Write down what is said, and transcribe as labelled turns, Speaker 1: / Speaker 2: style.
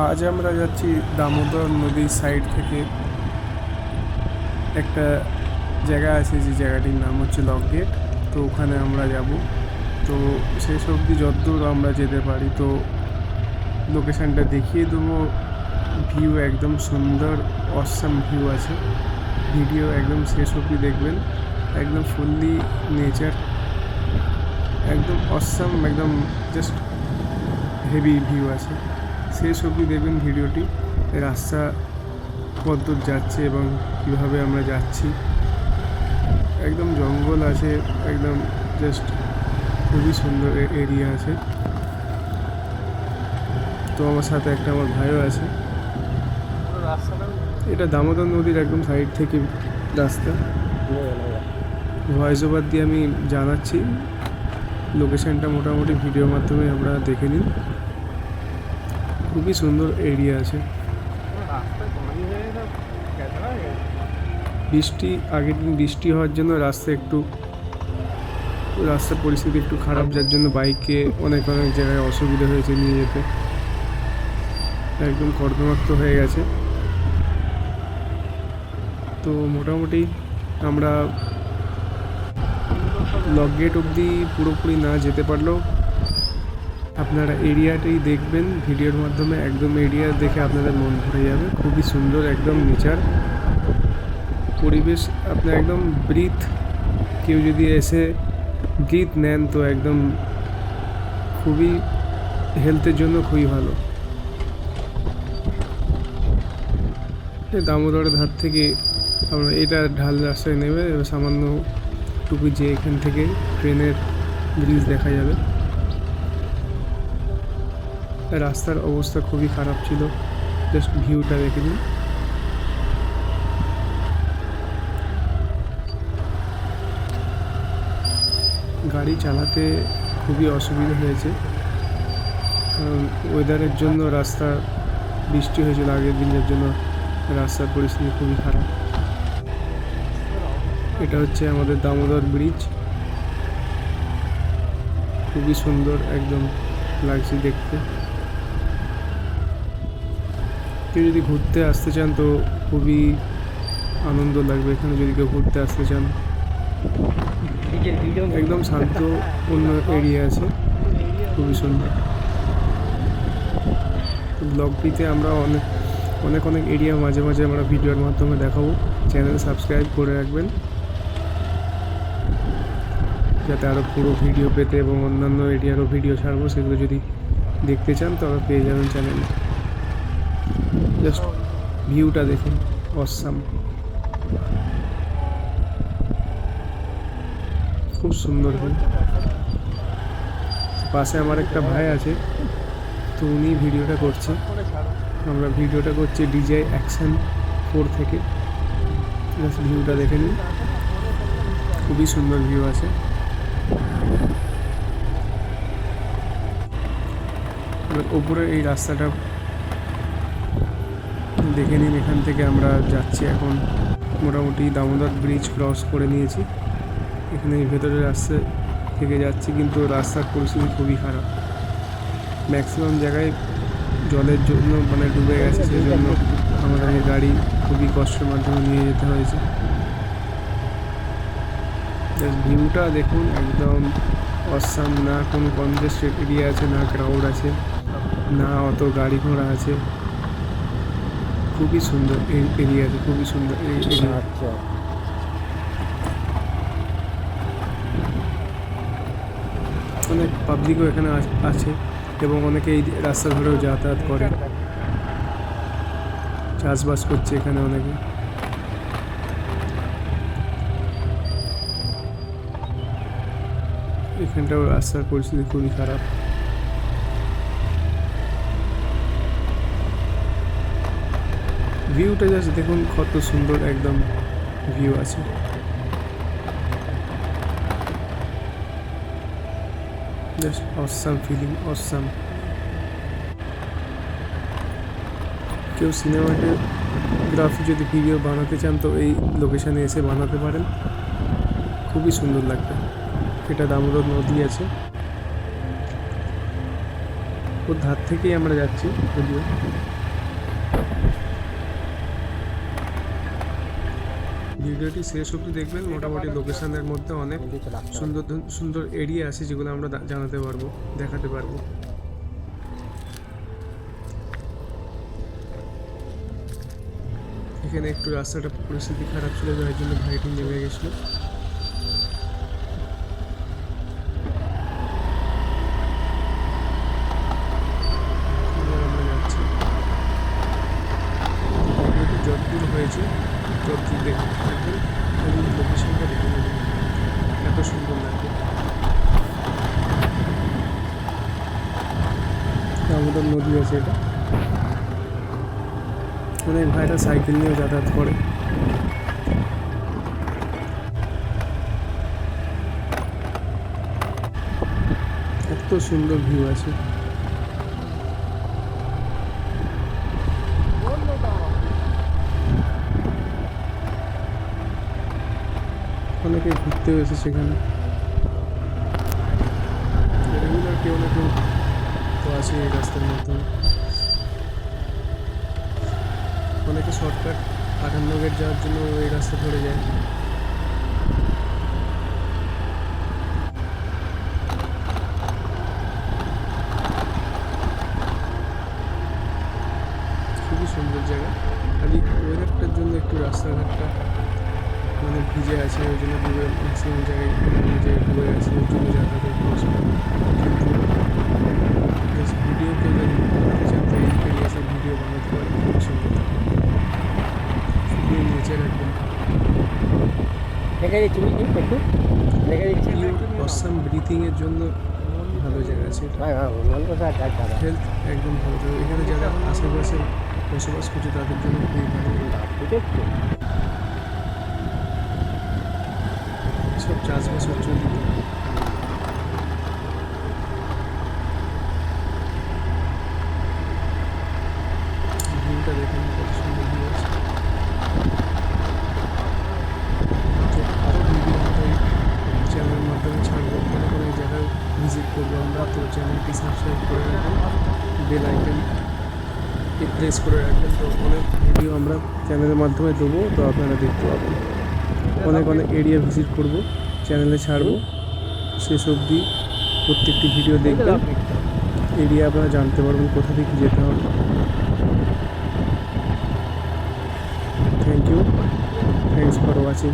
Speaker 1: আজ আমরা যাচ্ছি দামোদর নদীর সাইড থেকে একটা জায়গা আছে, যে জায়গাটির নাম হচ্ছে লক গেট। তো ওখানে আমরা যাব। তো শেষ অবধি যতদূর আমরা যেতে পারি তো লোকেশানটা দেখিয়ে দেবো। ভিউ একদম সুন্দর, অসাম ভিউ আছে। ভিডিও একদম শেষ অবধি দেখবেন, একদম ফুললি নেচার, একদম অসাম, একদম জাস্ট হেভি ভিউ আছে। শেষ অবধি দেখবেন ভিডিওটি। রাস্তা কতদূর যাচ্ছে এবং কীভাবে আমরা যাচ্ছি। একদম জঙ্গল আছে, একদম জাস্ট খুবই সুন্দর এরিয়া আছে। তো আমার সাথে একটা আমার ভাইও আছে। এটা দামোদর নদীর একদম সাইড থেকে রাস্তা। ভয়েস ওভার দিয়ে আমি জানাচ্ছি, লোকেশানটা মোটামুটি ভিডিওর মাধ্যমে আমরা দেখে নিন। খুবই সুন্দর এরিয়া আছে। আগের দিন বৃষ্টি হওয়ার জন্য রাস্তার পরিস্থিতি একটু খারাপ, যার জন্য বাইকে অনেক জায়গায় অসুবিধা হয়েছে নিয়ে যেতে। একদম কর্দমাক্ত হয়ে গেছে। তো মোটামুটি আমরা লক গেট অবধি পুরোপুরি না যেতে পারলেও আপনারা এরিয়াটাই দেখবেন ভিডিওর মাধ্যমে। একদম এরিয়া দেখে আপনাদের মন ভরে যাবে। খুবই সুন্দর, একদম নেচার পরিবেশ। আপনার একদম কেউ যদি এসে ব্রিথ নেন তো একদম খুবই হেলথের জন্য খুবই ভালো। দামোদরের ধার থেকে আমরা এটা ঢাল রাস্তায় নেবে, সামান্য টুকু যে এখান থেকে ট্রেনের ব্রিজ দেখা যাবে। রাস্তার অবস্থা খুবই খারাপ ছিল, জাস্ট ভিউটা দেখে নিন। গাড়ি চালাতে খুবই অসুবিধা হয়েছে, কারণ ওয়েদারের জন্য বৃষ্টি হয়েছিল আগের দিনের জন্য রাস্তার পরিস্থিতি খুবই খারাপ। এটা হচ্ছে আমাদের দামোদর ব্রিজ। খুবই সুন্দর, একদম লাগছে দেখতে। কেউ যদি ঘুরতে আসতে চান তো খুবই আনন্দ লাগবে এখানে, যদি কেউ ঘুরতে আসতে চান। একদম শান্ত অন্য এরিয়া আছে, খুবই সুন্দর। ব্লগটিতে আমরা অনেক এরিয়া মাঝে মাঝে আমরা ভিডিওর মাধ্যমে দেখাবো। চ্যানেল সাবস্ক্রাইব করে রাখবেন যাতে আরও পুরো ভিডিও পেতে, এবং অন্যান্য এরিয়ারও ভিডিও ছাড়বো, সেগুলো যদি দেখতে চান তবে পেয়ে যাবেন চ্যানেলে। জাস্ট ভিউটা দেখুন, অসাম, খুব সুন্দর ভিউ। পাশে আমার একটা ভাই আছে, তো উনি ভিডিওটা করছে। আমরা ভিডিওটা করছি DJI Action 4 থেকে। জাস্ট ভিউটা দেখে নিন, খুবই সুন্দর ভিউ আছে। ওপরে এই রাস্তাটা দেখে নিন। এখান থেকে আমরা যাচ্ছি এখন, মোটামুটি দামোদর ব্রিজ ক্রস করে নিয়েছি। এখানে ভেতরের রাস্তা থেকে যাচ্ছি, কিন্তু রাস্তার পরিস্থিতি খুবই খারাপ। ম্যাক্সিমাম জায়গায় জলের জন্য ডুবে গেছে, সেই জন্য আমাদের গাড়ি খুবই কষ্টের মাধ্যমে নিয়ে যেতে হয়েছে। ভিউটা দেখুন, একদম অসাম। না কোনো কনজেস্টেড এরিয়া আছে, না ক্রাউড আছে, না অত গাড়ি ঘোড়া আছে। খুবই সুন্দর এই এরিয়াতে, খুবই সুন্দর এই এরিয়া। অনেক পাবলিকও এখানে আছে, এবং অনেকে এই রাস্তা ধরেও যাতায়াত করে, চাষবাস করছে এখানে অনেকে। এখানটাও রাস্তার পরিস্থিতি খুবই খারাপ। ভিউটা জাস্ট দেখুন, কত সুন্দর একদম ভিউ আছে। Just awesome feeling, awesome. কেউ সিনেমাটোগ্রাফি যদি ভিডিও বানাতে চান তো এই লোকেশানে এসে বানাতে পারেন, খুবই সুন্দর লাগবে। এটা দামোদর নদী আছে। ওর ধার থেকেই আমরা যাচ্ছি যদিও। ভিডিওটি শেষ অবধি দেখবেন। মোটামুটি লোকেশনের মধ্যে অনেক সুন্দর সুন্দর এরিয়া আছে যেগুলো আমরা জানাতে পারবো, দেখাতে পারবো। এখানে একটু রাস্তাটা পরিস্থিতি খারাপ ছিল, যার জন্য ভাইটি নেমে গেছিলো। আমরা যাচ্ছি, যতদূর হয়েছে ততদূর দেখে থাকবেন, খালি লোকেশনটা দেখে নেবেন, এত সুন্দর লাগবে। দামোদর নদী আছে এটা, অনেক ভাইরা সাইকেল নিয়ে যাতায়াত করে। এত সুন্দর ভিউ আছে। অনেকে ঘুরতেও এসেছে সেখানে, রেগুলার কেউ না কেউ তো আছে এই রাস্তার মাধ্যমে। অনেকে শর্টকাট 58 গেট যাওয়ার জন্য এই রাস্তা ধরে যায়। খুবই সুন্দর জায়গা, খালি ওয়েদারটার জন্য একটু রাস্তাঘাটটা মানে ভিজে আছে, ওই জন্য ডুবে ম্যাক্সিমাম জায়গায় যে ডুবে আছে, ওই জন্য যাতায়াত একটু অসুবিধা। কিন্তু ভিডিও কেউ যদি বানাতে চান তো এই এরিয়াতে ভিডিও বানাতে পারে, খুব সুন্দর। খুবই নেচার একদম অসাম, ব্রিথিংয়ের জন্য ভালো জায়গা আছে। হেলথ একদম ভালো থাকে এখানে, যারা আশেপাশে বসবাস করছে তাদের জন্য খুবই ভালো। সব চাষবাস হচ্ছে ওদিকে। ভিউটা দেখেন কত সুন্দর ভিউ আছে। আরও ভিডিও আমরা এই চ্যানেলের মাধ্যমে ছাড়বো, কোনো কোনো জায়গায় ভিজিট করবো আমরা। তো চ্যানেলটি সাবস্ক্রাইব করে রাখবেন, বেল আইকন প্রেস করে রাখবেন, তো অনেক ভিডিও আমরা চ্যানেলের মাধ্যমে দেবো, তো আপনারা দেখতে পাবেন। অনেক অনেক এরিয়া ভিজিট করবো, চ্যানেলে ছাড়বো, শেষ অবধি প্রত্যেকটি ভিডিও দেখবেন, এরিয়া আপনারা জানতে পারবেন কোথা থেকে যেতে হবে। Thank you, thanks for watching.